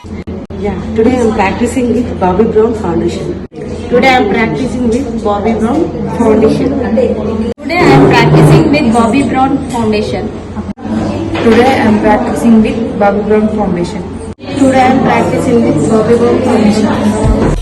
Yeah, today I'm practicing with Bobby Brown foundation. Today I am practicing with Bobby Brown foundation. Today I am practicing with Bobby Brown foundation. Today I am practicing with Bobby Brown foundation. Today I am practicing with Bobby Brown foundation.